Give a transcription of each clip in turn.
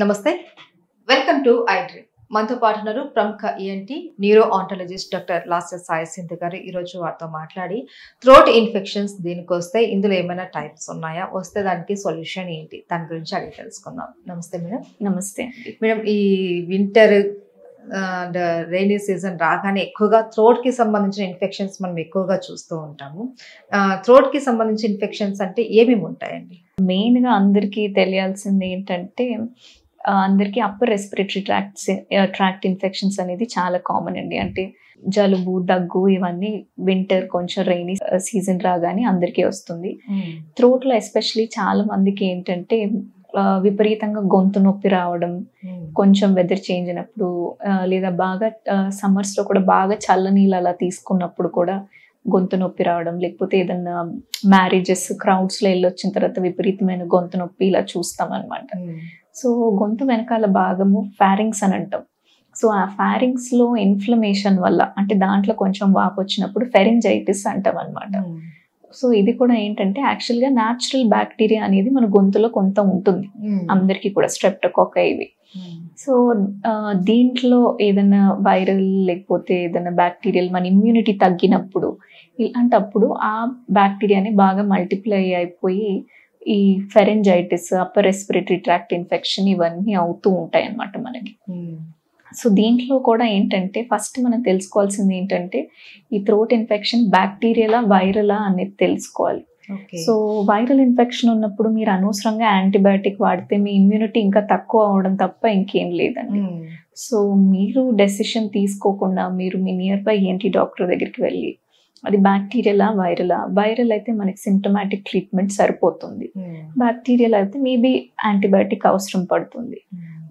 నమస్తే, welcome to I dream. మనతో పాటున్నారు ప్రముఖ ENT neuro otologist doctor Lasya Sai Sindhu గారు. ఈరోజు వారితో మాట్లాడి థ్రోట్ ఇన్ఫెక్షన్స్ దీనికి వస్తే ఇందులో ఏమైనా టైప్స్ ఉన్నాయా, వస్తే దానికి సొల్యూషన్ ఏంటి, దాని గురించి అడిగి తెలుసుకుందాం. నమస్తే మేడం. నమస్తే మేడం, ఈ వింటర్ అండ్ రైనీ సీజన్ రాగానే ఎక్కువగా థ్రోట్కి సంబంధించిన ఇన్ఫెక్షన్స్ మనం ఎక్కువగా చూస్తూ ఉంటాము. థ్రోట్కి సంబంధించిన ఇన్ఫెక్షన్స్ అంటే ఏమేమి ఉంటాయండి? మెయిన్గా అందరికీ తెలియాల్సింది ఏంటంటే అందరికీ అప్పర్ రెస్పిరేటరీ ట్రాక్ట్ ఇన్ఫెక్షన్స్ అనేది చాలా కామన్ అండి. అంటే జలుబు, దగ్గు ఇవన్నీ వింటర్ కొంచెం రైనీ సీజన్ రాగానే అందరికీ వస్తుంది. థ్రోట్లో ఎస్పెషలీ చాలా మందికి ఏంటంటే విపరీతంగా గొంతు నొప్పి రావడం, కొంచెం వెదర్ చేంజ్ అయినప్పుడు లేదా బాగా సమ్మర్స్లో కూడా బాగా చల్లనీళ్ళు అలా తీసుకున్నప్పుడు కూడా గొంతు నొప్పి రావడం, లేకపోతే ఏదన్నా మ్యారేజెస్ క్రౌడ్స్లో వెళ్ళొచ్చిన తర్వాత విపరీతమైన గొంతు నొప్పి ఇలా చూస్తాం అనమాట. సో గొంతు వెనకాల భాగము ఫారింగ్స్ అని అంటాం. సో ఆ ఫారింగ్స్లో ఇన్ఫ్లమేషన్ వల్ల, అంటే దాంట్లో కొంచెం వాపు వచ్చినప్పుడు ఫెరింజైటిస్ అంటాం అనమాట. సో ఇది కూడా ఏంటంటే యాక్చువల్గా న్యాచురల్ బ్యాక్టీరియా అనేది మన గొంతులో కొంత ఉంటుంది అందరికీ కూడా, స్ట్రెప్టోకాకై ఇవి. సో దీంట్లో ఏదైనా వైరల్ లేకపోతే ఏదైనా బ్యాక్టీరియల్ మన ఇమ్యూనిటీ తగ్గినప్పుడు ఇలాంటప్పుడు ఆ బ్యాక్టీరియాని బాగా మల్టిప్లై అయిపోయి ఈ pharyngitis, upper respiratory tract infection ఇవన్నీ అవుతూ ఉంటాయి అన్నమాట మనకి. సో దీంట్లో కూడా ఏంటంటే ఫస్ట్ మనం తెలుసుకోవాల్సింది ఏంటంటే ఈ థ్రోట్ ఇన్ఫెక్షన్ బ్యాక్టీరియలా వైరలా అనేది తెలుసుకోవాలి. సో వైరల్ ఇన్ఫెక్షన్ ఉన్నప్పుడు మీరు అనవసరంగా యాంటీబయాటిక్ వాడితే మీ ఇమ్యూనిటీ ఇంకా తక్కువ అవడం తప్ప ఇంకేం లేదండి. సో మీరు డెసిషన్ తీసుకోకుండా మీరు మీ నియర్ బై ENT డాక్టర్ దగ్గరికి వెళ్ళి అది బ్యాక్టీరియలా వైరలా, వైరల్ అయితే మనకి సిమ్టమాటిక్ ట్రీట్మెంట్ సరిపోతుంది, బ్యాక్టీరియల్ అయితే మేబీ యాంటీబయాటిక్ అవసరం పడుతుంది.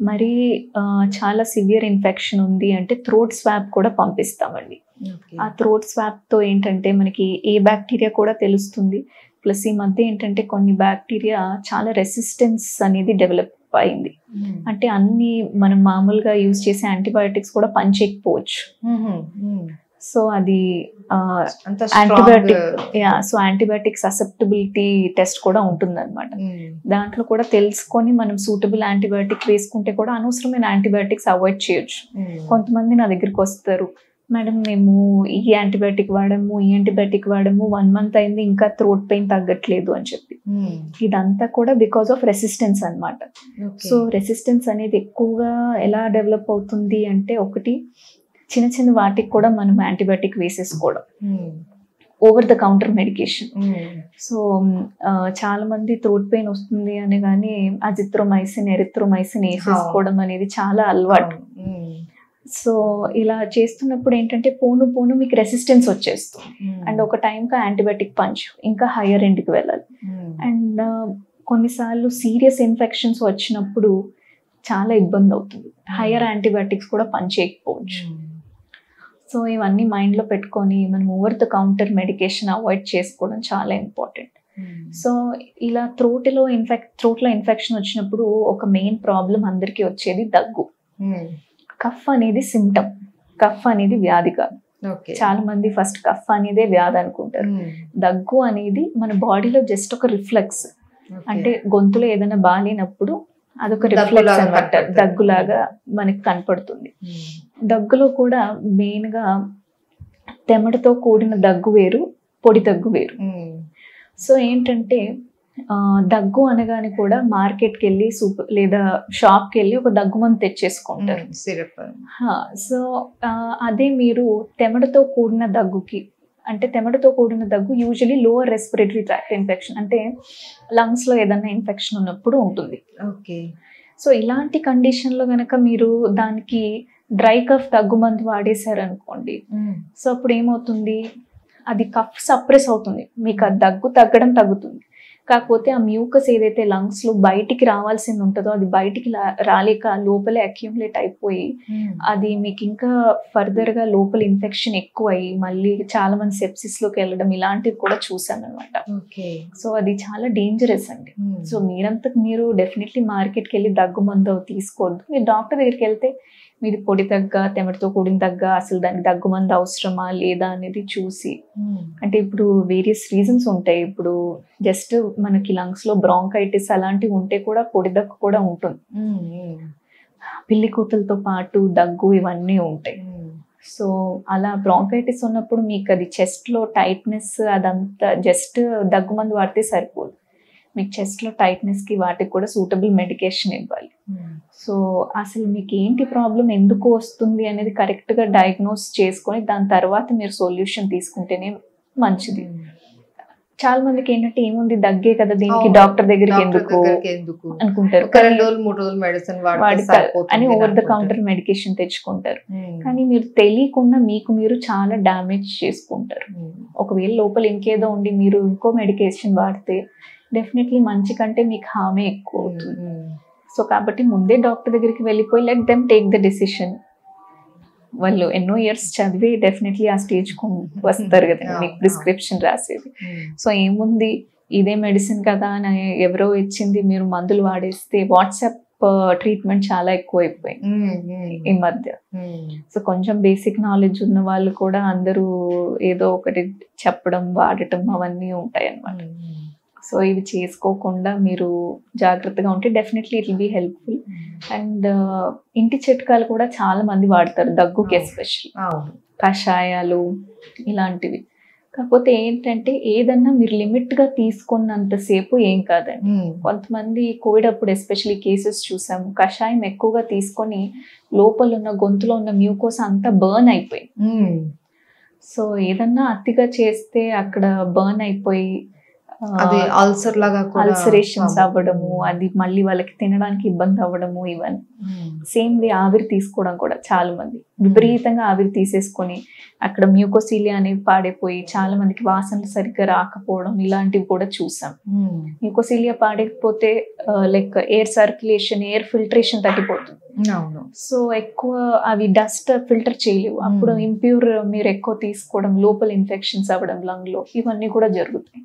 మరి చాలా సివియర్ ఇన్ఫెక్షన్ ఉంది అంటే థ్రోట్ స్వాబ్ కూడా పంపిస్తామండి. ఆ థ్రోట్ స్వాబ్తో ఏంటంటే మనకి ఏ బ్యాక్టీరియా కూడా తెలుస్తుంది. ప్లస్ ఈ మధ్య ఏంటంటే కొన్ని బ్యాక్టీరియా చాలా రెసిస్టెన్స్ అనేది డెవలప్ అయింది. అంటే అన్ని మనం మామూలుగా యూజ్ చేసే యాంటీబయాటిక్స్ కూడా పనిచేయకపోవచ్చు. సో అది యాంటీబయాటిక్ ససెప్టబిలిటీ టెస్ట్ కూడా ఉంటుందన్నమాట. దాంట్లో కూడా తెలుసుకొని మనం సూటబుల్ యాంటీబయాటిక్ వేసుకుంటే కూడా అనవసరమైన యాంటీబయాటిక్స్ అవాయిడ్ చేయొచ్చు. కొంతమంది నా దగ్గరికి వస్తారు, మేడం మేము ఈ యాంటీబయాటిక్ వాడము 1 month అయింది ఇంకా థ్రోట్ పెయిన్ తగ్గట్లేదు అని చెప్పి. ఇదంతా కూడా బికాస్ ఆఫ్ రెసిస్టెన్స్ అన్నమాట. సో రెసిస్టెన్స్ అనేది ఎక్కువగా ఎలా డెవలప్ అవుతుంది అంటే, ఒకటి చిన్న చిన్న వాటికి కూడా మనం యాంటీబయాటిక్ వేసేసుకోవడం, over the counter medication. So చాలా మంది థ్రోట్ పెయిన్ వస్తుంది అని కానీ అజిత్రోమైసిన్, ఎరిత్రోమైసిన్ వేసేసుకోవడం అనేది చాలా అలవాటు. సో ఇలా చేస్తున్నప్పుడు ఏంటంటే పోను మీకు రెసిస్టెన్స్ వచ్చేస్తుంది. అండ్ ఒక టైంకి యాంటీబయాటిక్ పంచ్ ఇంకా హయ్యర్ ఎండ్కి వెళ్ళాలి. అండ్ కొన్నిసార్లు సీరియస్ ఇన్ఫెక్షన్స్ వచ్చినప్పుడు చాలా ఇబ్బంది అవుతుంది, హయ్యర్ యాంటీబయాటిక్స్ కూడా పనిచేయకపోవచ్చు. సో ఇవన్నీ మైండ్లో పెట్టుకొని మనం over the counter medication avoid చేసుకోవడం చాలా ఇంపార్టెంట్. సో ఇలా థ్రోట్లో ఇన్ఫెక్షన్ వచ్చినప్పుడు ఒక మెయిన్ ప్రాబ్లం అందరికీ వచ్చేది దగ్గు. కఫ్ అనేది సిమ్టమ్, కఫ్ అనేది వ్యాధి కాదు. చాలా మంది ఫస్ట్ కఫ్ అనేదే వ్యాధి అనుకుంటారు. దగ్గు అనేది మన బాడీలో జస్ట్ ఒక రిఫ్లెక్స్. అంటే గొంతులో ఏదైనా బాగాలేనప్పుడు అదొక రిఫ్లెక్స్ అనమాట, దగ్గులాగా మనకి కనపడుతుంది. దగ్గులో కూడా మెయిన్గా తెమటతో కూడిన దగ్గు వేరు, పొడి దగ్గు వేరు. సో ఏంటంటే దగ్గు అనగానే కూడా మార్కెట్కి వెళ్ళి లేదా షాప్కి వెళ్ళి ఒక దగ్గు మందు తెచ్చేసుకుంటారు సిరప్. సో అదే మీరు తెమటతో కూడిన దగ్గుకి, అంటే తెమటతో కూడిన దగ్గు usually lower respiratory tract infection, అంటే లంగ్స్లో ఏదైనా ఇన్ఫెక్షన్ ఉన్నప్పుడు ఉంటుంది. సో ఇలాంటి కండిషన్లో కనుక మీరు దానికి డ్రై కఫ్ దగ్గు మందు వాడేశారనుకోండి, సో అప్పుడు ఏమవుతుంది, అది కఫ్ సప్రెస్ అవుతుంది, మీకు ఆ దగ్గు తగ్గుతుంది. కాకపోతే ఆ మ్యూకస్ ఏదైతే లంగ్స్ లో బయటికి రావాల్సింది ఉంటుందో అది బయటికి రాలేక లోపలే అక్యూములేట్ అయిపోయి అది మీకు ఇంకా ఫర్దర్ గా లోపల ఇన్ఫెక్షన్ ఎక్కువ అయ్యి మళ్ళీ చాలా మంది సెప్సిస్ లోకి వెళ్ళడం ఇలాంటివి కూడా చూసాను అనమాట. సో అది చాలా డేంజరస్ అండి. సో మీరు డెఫినెట్లీ మార్కెట్కి వెళ్ళి దగ్గు మందు తీసుకోవద్దు. మీరు డాక్టర్ దగ్గరికి వెళ్తే మీది పొడి దగ్గ, తెమటతో కూడిన దగ్గ, అసలు దానికి దగ్గు మందు అవసరమా లేదా అనేది చూసి, అంటే ఇప్పుడు వేరియస్ రీజన్స్ ఉంటాయి. ఇప్పుడు జస్ట్ మనకి లంగ్స్ లో బ్రాంకైటిస్ అలాంటివి ఉంటే కూడా పొడి దగ్గు కూడా ఉంటుంది. పిల్లి కూతులతో పాటు దగ్గు ఇవన్నీ ఉంటాయి. సో అలా బ్రాంకైటిస్ ఉన్నప్పుడు మీకు అది చెస్ట్ లో టైట్నెస్ అదంతా జస్ట్ దగ్గు మందు వాడితే సరిపోదు. మీకు చెస్ట్ లో టైట్నెస్ కి వాటికి కూడా సూటబుల్ మెడికేషన్ ఇవ్వాలి. సో అసలు మీకు ఏంటి ప్రాబ్లం, ఎందుకు వస్తుంది అనేది కరెక్ట్ గా డయాగ్నోస్ చేసుకొని దాని తర్వాత మీరు సొల్యూషన్ తీసుకుంటేనే మంచిది. చాలా మందికి ఏంటంటే ఏముంది దగ్గే కదా దీనికి డాక్టర్ దగ్గరికి ఎందుకు అనుకుంటారు, అని ఓవర్ ద కౌంటర్ మెడికేషన్ తెచ్చుకుంటారు. కానీ మీరు తెలియకుండా మీకు మీరు చాలా డ్యామేజ్ చేసుకుంటారు. ఒకవేళ లోపల ఇంకేదో ఉండి మీరు ఇంకో మెడికేషన్ వాడితే డెఫినెట్లీ మంచి కంటే మీకు హామే ఎక్కువ అవుతుంది. సో కాబట్టి ముందే డాక్టర్ దగ్గరికి వెళ్ళిపోయి let them take the decision. వాళ్ళు ఎన్నో ఇయర్స్ చదివి డెఫినెట్లీ ఆ స్టేజ్ కు వస్తారు కదా మీకు ప్రిస్క్రిప్షన్ రాసేది. సో ఏముంది ఇదే మెడిసిన్ కదా అని ఎవరో ఇచ్చింది మీరు మందులు వాడేస్తే వాట్సాప్ ట్రీట్మెంట్ చాలా ఎక్కువ అయిపోయింది ఈ మధ్య. సో కొంచెం బేసిక్ నాలెడ్జ్ ఉన్న వాళ్ళు కూడా అందరూ ఏదో ఒకటి చెప్పడం వాడటం అవన్నీ ఉంటాయి అన్నమాట. సో ఇవి చేసుకోకుండా మీరు జాగ్రత్తగా ఉంటే definitely it will be helpful. And ఇంటి చిట్కాలు కూడా చాలా మంది వాడతారు దగ్గుకి, ఎస్పెషల్లీ కషాయాలు ఇలాంటివి. కాకపోతే ఏంటంటే ఏదన్నా మీరు లిమిట్ గా తీసుకున్నంతసేపు ఏం కాదండి. కొంతమంది కోవిడ్ అప్పుడు ఎస్పెషల్లీ కేసెస్ చూసాము, కషాయం ఎక్కువగా తీసుకొని లోపల ఉన్న గొంతులో ఉన్న మ్యూకోస్ అంతా బర్న్ అయిపోయింది. సో ఏదన్నా అతిగా చేస్తే అక్కడ బర్న్ అయిపోయి అల్సర్ లాగా అల్సరేషన్స్ అవ్వడము, అది మళ్ళీ వాళ్ళకి తినడానికి ఇబ్బంది అవ్వడము, ఇవన్నీ. సేమ్ వే ఆవిరి తీసుకోవడం కూడా చాలా మంది విపరీతంగా ఆవిరి తీసేసుకొని అక్కడ మ్యూకోసీలియా అనేవి పాడైపోయి చాలా మందికి వాసనలు సరిగ్గా రాకపోవడం ఇలాంటివి కూడా చూసాం. మ్యూకోసీలియా పాడైపోతే like air circulation, air filtration తగ్గిపోతుంది. సో ఎక్కువ అవి డస్ట్ ఫిల్టర్ చేయలేవు. అప్పుడు ఇంప్యూర్ మీరు ఎక్కువ తీసుకోవడం, లోపల ఇన్ఫెక్షన్స్ అవ్వడం లంగ్ లో, ఇవన్నీ కూడా జరుగుతాయి.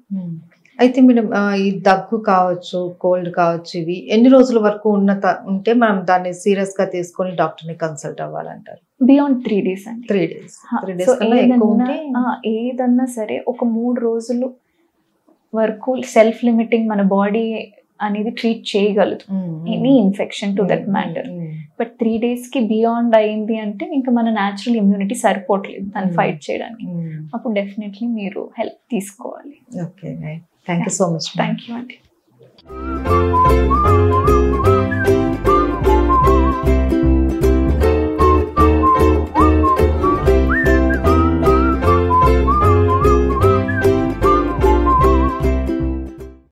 అయితే మేడం ఈ దగ్గు కావచ్చు, కోల్డ్ కావచ్చు, ఇవి ఎన్ని రోజుల వరకు ఉంటే మనం దాన్ని సీరియస్ గా తీసుకొని డాక్టర్ ని కన్సల్ట్ అవ్వాలంటారు? బియాండ్ 3 days అండి. 3 days. ఏదన్నా సరే ఒక 3 రోజులు వరకు సెల్ఫ్ లిమిటింగ్ మన బాడీ అనేది ట్రీట్ చేయగలదు any infection to that matter. But 3 days కి బియాండ్ అయింది అంటే ఇంకా మన న్యాచురల్ ఇమ్యూనిటీ సరిపోవట్లేదు దాన్ని ఫైట్ చేయడానికి. అప్పుడు డెఫినెట్లీ మీరు హెల్ప్ తీసుకోవాలి. Okay, thank you so much. Thank you అండి.